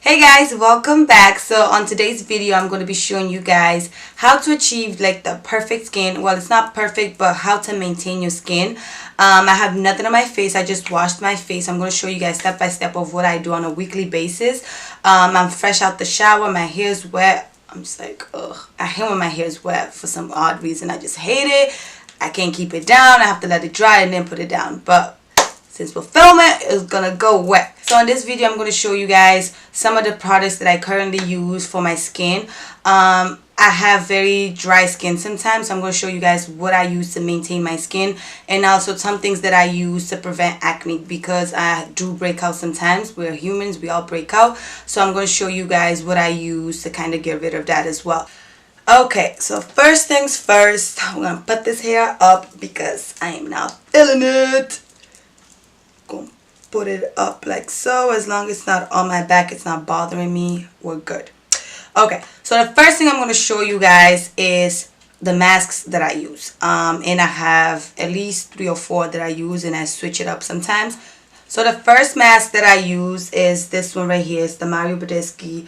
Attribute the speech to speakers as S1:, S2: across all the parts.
S1: Hey guys, welcome back. So on today's video I'm going to be showing you guys how to achieve like the perfect skin. Well, it's not perfect, but how to maintain your skin. I have nothing on my face. I just washed my face. I'm going to show you guys step by step of what I do on a weekly basis. I'm fresh out the shower, my hair is wet. I'm just like, ugh, I hate when my hair is wet for some odd reason. I just hate it. I can't keep it down. I have to let it dry and then put it down. But since we're filming, it's gonna go wet. So in this video, I'm gonna show you guys some of the products that I currently use for my skin. I have very dry skin sometimes, so I'm gonna show you guys what I use to maintain my skin, and also some things that I use to prevent acne, because I do break out sometimes. We're humans, we all break out. So I'm gonna show you guys what I use to kind of get rid of that as well. Okay, so first things first, I'm gonna put this hair up because I am now feeling it. Gonna put it up like so. As long as it's not on my back, it's not bothering me, we're good. Okay, so the first thing I'm going to show you guys is the masks that I use, and I have at least 3 or 4 that I use, and I switch it up sometimes. So the first mask that I use is this one right here. It's the Mario Badescu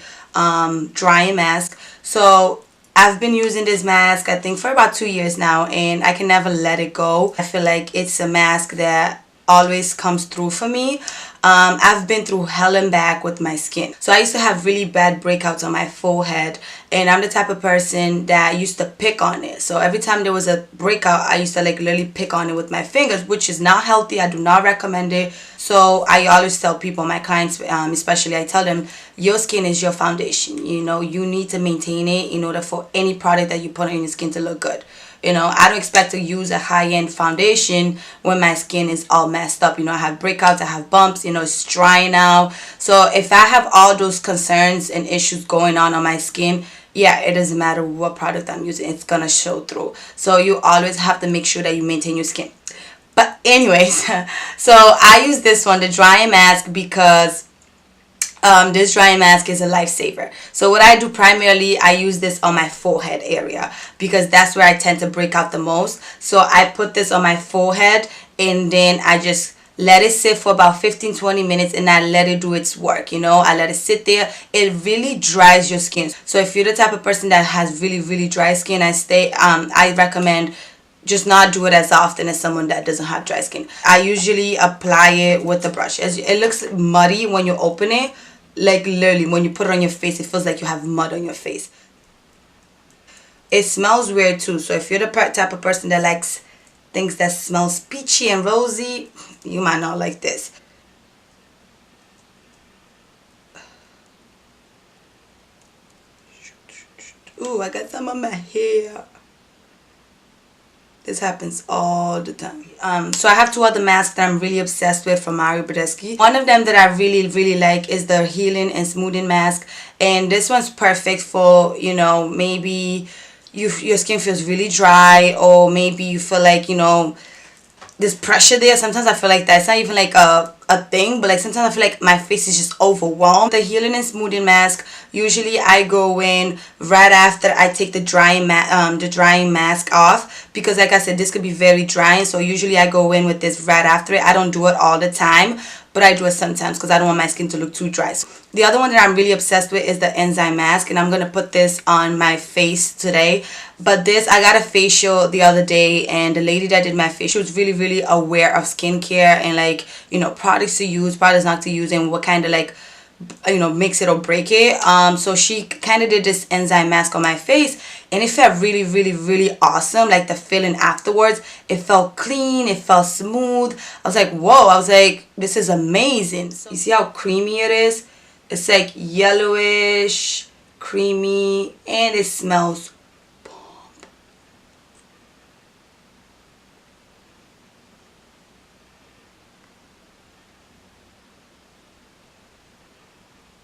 S1: drying mask. So I've been using this mask I think for about 2 years now, and I can never let it go. I feel like it's a mask that always comes through for me. I've been through hell and back with my skin. So I used to have really bad breakouts on my forehead, and I'm the type of person that used to pick on it. So every time there was a breakout, I used to like literally pick on it with my fingers, which is not healthy. I do not recommend it. So I always tell people, my clients especially, I tell them, your skin is your foundation. You know, you need to maintain it in order for any product that you put on your skin to look good. You know, I don't expect to use a high-end foundation when my skin is all messed up. You know, I have breakouts, I have bumps, you know, it's dry now. So if I have all those concerns and issues going on my skin, yeah, it doesn't matter what product I'm using, it's gonna show through. So you always have to make sure that you maintain your skin. But anyways, so I use this one, the drying mask, because this drying mask is a lifesaver. So what I do primarily, I use this on my forehead area because that's where I tend to break out the most. So I put this on my forehead, and then I just let it sit for about 15-20 minutes, and I let it do its work. You know, I let it sit there. It really dries your skin. So if you're the type of person that has really dry skin, I recommend just not do it as often as someone that doesn't have dry skin. I usually apply it with the brush. It looks muddy when you open it. Like literally when you put it on your face, it feels like you have mud on your face. It smells weird too. So if you're the type of person that likes things that smells peachy and rosy, you might not like this. Ooh, I got some on my hair. This happens all the time. So I have 2 other masks that I'm really obsessed with from Mario Badescu. One of them that I really like is the Healing and Smoothing Mask. And this one's perfect for, you know, maybe your skin feels really dry, or maybe you feel like, you know, there's pressure there. Sometimes I feel like that. It's not even like a thing, but like sometimes I feel like my face is just overwhelmed. The Healing and Smoothing Mask, usually I go in right after I take the drying mask off, because like I said, this could be very drying. So usually I go in with this right after it. I don't do it all the time, but I do it sometimes because I don't want my skin to look too dry. So the other one that I'm really obsessed with is the Enzyme Mask, and I'm going to put this on my face today. But this, I got a facial the other day, and the lady that did my facial was really aware of skincare and like, you know, products to use, products not to use, and what kind of like, you know, makes it or break it. So she kind of did this enzyme mask on my face, and it felt really awesome. Like the feeling afterwards, it felt clean, it felt smooth. I was like, whoa, I was like, this is amazing. So you see how creamy it is? It's like yellowish, creamy, and it smells bomb.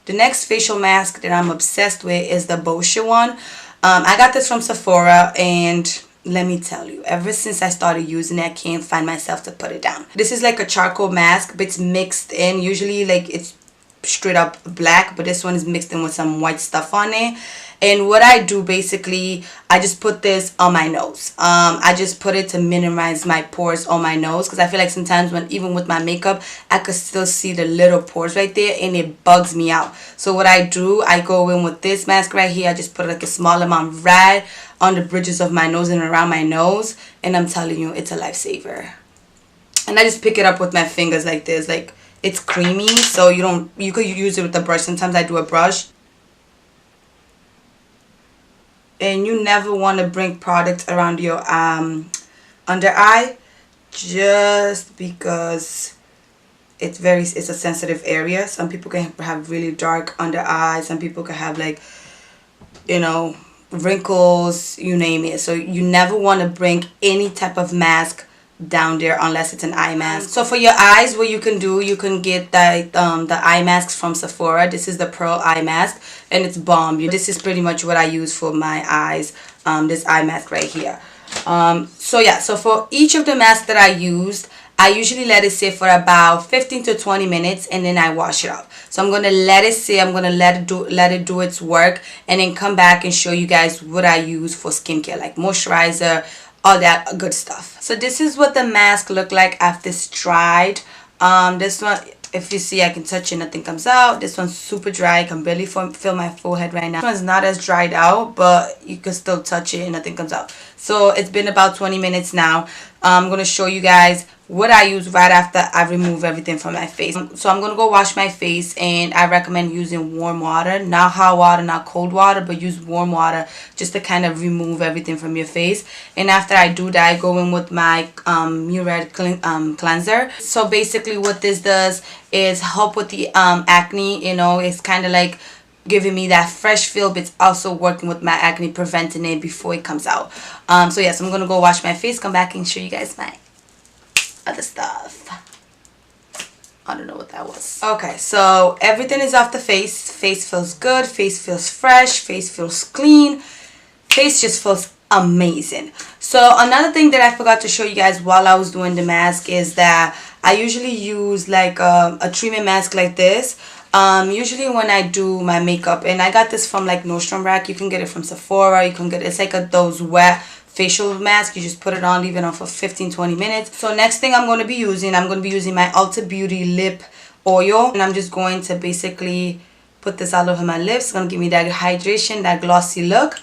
S1: The next facial mask that I'm obsessed with is the Boscia one. I got this from Sephora, and let me tell you, ever since I started using it, I can't find myself to put it down. This is like a charcoal mask, but it's mixed in. Usually like it's straight up black, but this one is mixed in with some white stuff on it. And what I do basically, I just put this on my nose. I just put it to minimize my pores on my nose, because I feel like sometimes when even with my makeup, I could still see the little pores right there, and it bugs me out. So what I do, I go in with this mask right here. I just put like a small amount right on the bridges of my nose and around my nose, and I'm telling you, it's a lifesaver. And I just pick it up with my fingers like this. Like, it's creamy, so you could use it with a brush. Sometimes I do a brush. And you never want to bring product around your under eye, just because it's a sensitive area. Some people can have really dark under eyes. Some people can have, like, you know, wrinkles, you name it. So you never want to bring any type of mask down there unless it's an eye mask. So for your eyes, what you can do, you can get the eye masks from Sephora. This is the Pearl Eye Mask, and it's bomb. This is pretty much what I use for my eyes, this eye mask right here. So yeah, so for each of the masks that I used, I usually let it sit for about 15 to 20 minutes, and then I wash it off. So I'm going to let it sit. I'm going to let it do its work, and then come back and show you guys what I use for skincare, like moisturizer, all that good stuff. So this is what the mask look like after it's dried. This one, if you see, I can touch it, nothing comes out. This one's super dry. I can barely feel my forehead right now. This one's not as dried out, but you can still touch it and nothing comes out. So it's been about 20 minutes now. I'm going to show you guys what I use right after I remove everything from my face. So I'm going to go wash my face, and I recommend using warm water. Not hot water, not cold water, but use warm water just to kind of remove everything from your face. And after I do that, I go in with my Murad cleanser. So basically what this does is help with the acne. You know, it's kind of like giving me that fresh feel, but it's also working with my acne, preventing it before it comes out. So yes, I'm gonna go wash my face, come back and show you guys my other stuff. I don't know what that was. Okay, so everything is off the face. Face feels good, face feels fresh, face feels clean, face just feels amazing. So another thing that I forgot to show you guys while I was doing the mask is that I usually use like a treatment mask like this. Usually when I do my makeup, and I got this from like Nordstrom Rack. You can get it from Sephora. You can get it's like those wet facial mask. You just put it on, leave it on for 15-20 minutes. So next thing I'm going to be using my Ulta Beauty lip oil, and I'm just going to basically put this all over my lips. It's going to give me that hydration, that glossy look,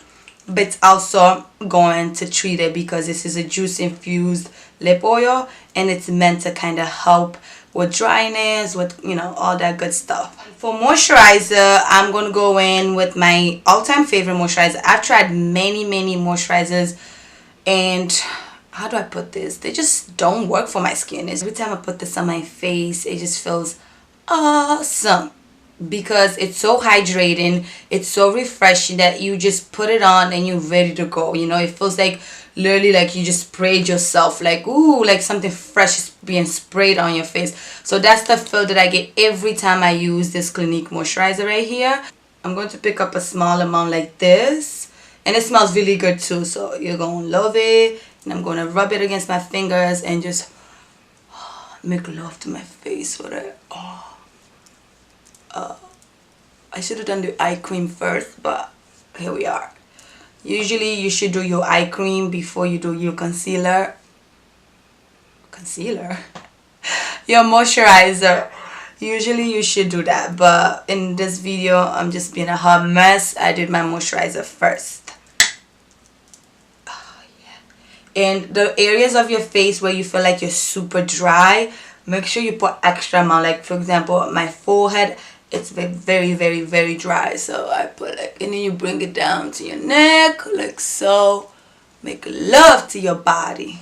S1: but it's also going to treat it because this is a juice infused lip oil, and it's meant to kind of help with dryness, with, you know, all that good stuff. For moisturizer, I'm going to go in with my all-time favorite moisturizer. I've tried many moisturizers, and how do I put this? They just don't work for my skin. Every time I put this on my face, it just feels awesome because it's so hydrating, it's so refreshing that you just put it on and you're ready to go. You know, it feels like literally like you just sprayed yourself, like ooh, like something fresh is being sprayed on your face. So that's the feel that I get every time I use this Clinique moisturizer right here. I'm going to pick up a small amount like this, and it smells really good too, so you're gonna love it. And I'm gonna rub it against my fingers and just make love to my face with it. I should have done the eye cream first, but here we are. Usually you should do your eye cream before you do your concealer. Your moisturizer. Usually you should do that, but in this video I'm just being a hot mess. I did my moisturizer first. Oh, yeah. And the areas of your face where you feel like you're super dry, make sure you put extra amount. Like for example, my forehead, it's very dry, so I put like, and then you bring it down to your neck like so. Make love to your body.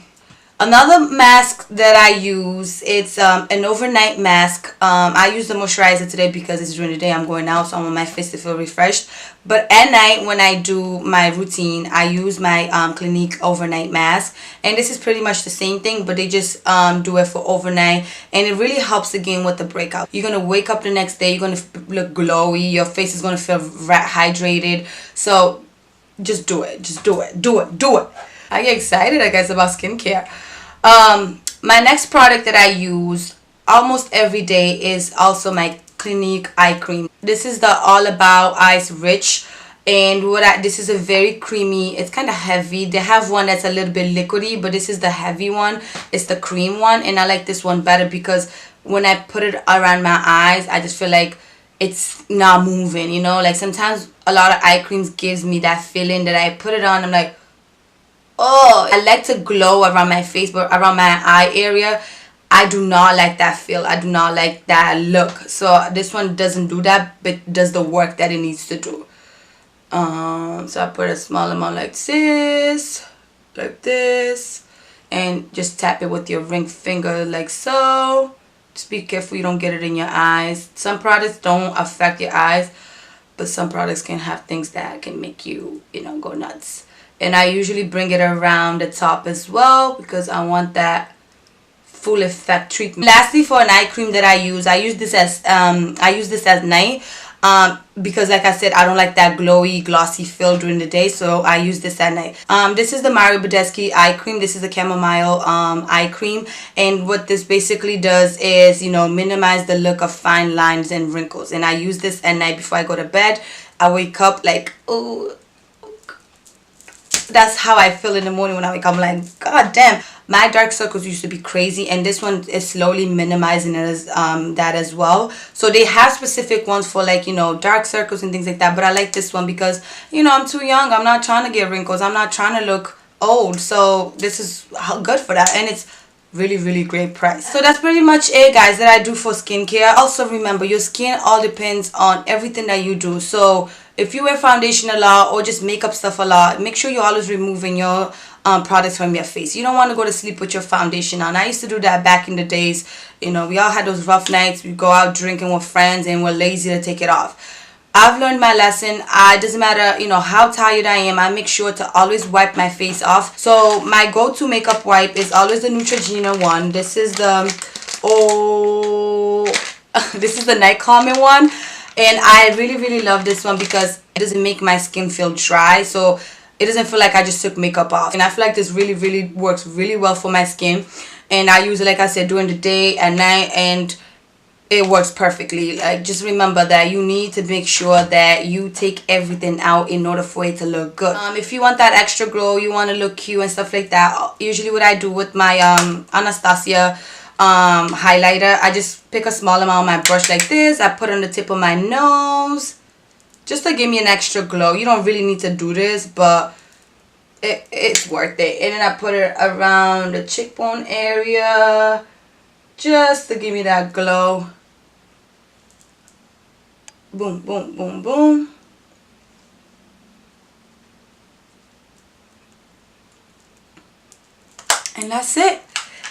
S1: Another mask that I use, it's an overnight mask. I use the moisturizer today because it's during the day I'm going out, so I want my face to feel refreshed. But at night when I do my routine, I use my Clinique overnight mask, and this is pretty much the same thing, but they just do it for overnight, and it really helps again with the breakout. You're gonna wake up the next day, you're gonna look glowy, your face is gonna feel hydrated. So just do it, do it. I get excited, I guess, about skincare. My next product that I use almost every day is also my Clinique eye cream. This is the All About Eyes Rich, and this is a very creamy, it's kind of heavy. They have one that's a little bit liquidy, but this is the heavy one. It's the cream one, and I like this one better because when I put it around my eyes, I just feel like it's not moving, you know. Like sometimes a lot of eye creams gives me that feeling that I put it on, I'm like, oh, I like to glow around my face, but around my eye area I do not like that feel. I do not like that look. So this one doesn't do that, but does the work that it needs to do. So I put a small amount like this, and just tap it with your ring finger like so. Just be careful you don't get it in your eyes. Some products don't affect your eyes, but some products can have things that can make you, you know, go nuts. And I usually bring it around the top as well because I want that full effect treatment. Lastly, for an eye cream that I use this as night because like I said, I don't like that glowy glossy feel during the day, so I use this at night. This is the Mario Badescu eye cream. This is a chamomile eye cream, and what this basically does is, you know, minimize the look of fine lines and wrinkles. And I use this at night before I go to bed. I wake up like, oh, that's how I feel in the morning when I wake up. I'm like, god damn, my dark circles used to be crazy, and this one is slowly minimizing it as that as well. So they have specific ones for, like, you know, dark circles and things like that, but I like this one because, you know, I'm too young. I'm not trying to get wrinkles. I'm not trying to look old, so this is good for that, and it's really great price. So that's pretty much it, guys, that I do for skincare. Also remember, your skin all depends on everything that you do. So if you wear foundation a lot or just makeup stuff a lot, make sure you're always removing your products from your face. You don't want to go to sleep with your foundation on. I used to do that back in the days. You know, we all had those rough nights. We go out drinking with friends and we're lazy to take it off. I've learned my lesson. It doesn't matter, you know, how tired I am. I make sure to always wipe my face off. So my go-to makeup wipe is always the Neutrogena one. This is the this is the night calming one, and I really love this one because it doesn't make my skin feel dry. So it doesn't feel like I just took makeup off, and I feel like this really works really well for my skin. And I use it, like I said, during the day and night, and it works perfectly. Like, just remember that you need to make sure that you take everything out in order for it to look good. If you want that extra glow, you want to look cute and stuff like that, usually what I do with my Anastasia highlighter, I just pick a small amount on my brush like this. I put it on the tip of my nose just to give me an extra glow. You don't really need to do this, but it's worth it. And then I put it around the cheekbone area just to give me that glow. Boom, boom, boom, boom. And that's it.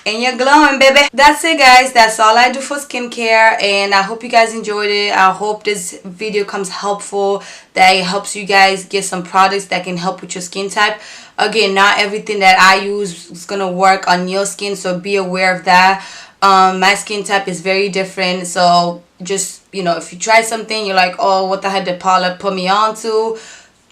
S1: And you're glowing, baby. That's it, guys. That's all I do for skincare, and I hope you guys enjoyed it. I hope this video comes helpful, that it helps you guys get some products that can help with your skin type. Again, not everything that I use is gonna work on your skin, so be aware of that. My skin type is very different, so just, you know, if you try something, you're like, oh, what the heck did Paula put me on to?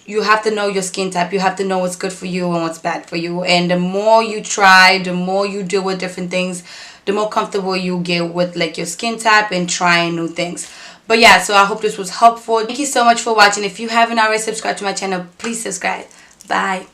S1: You have to know your skin type. You have to know what's good for you and what's bad for you. And the more you try, the more you deal with different things, the more comfortable you get with, like, your skin type and trying new things. But yeah, so I hope this was helpful. Thank you so much for watching. If you haven't already subscribed to my channel, please subscribe. Bye.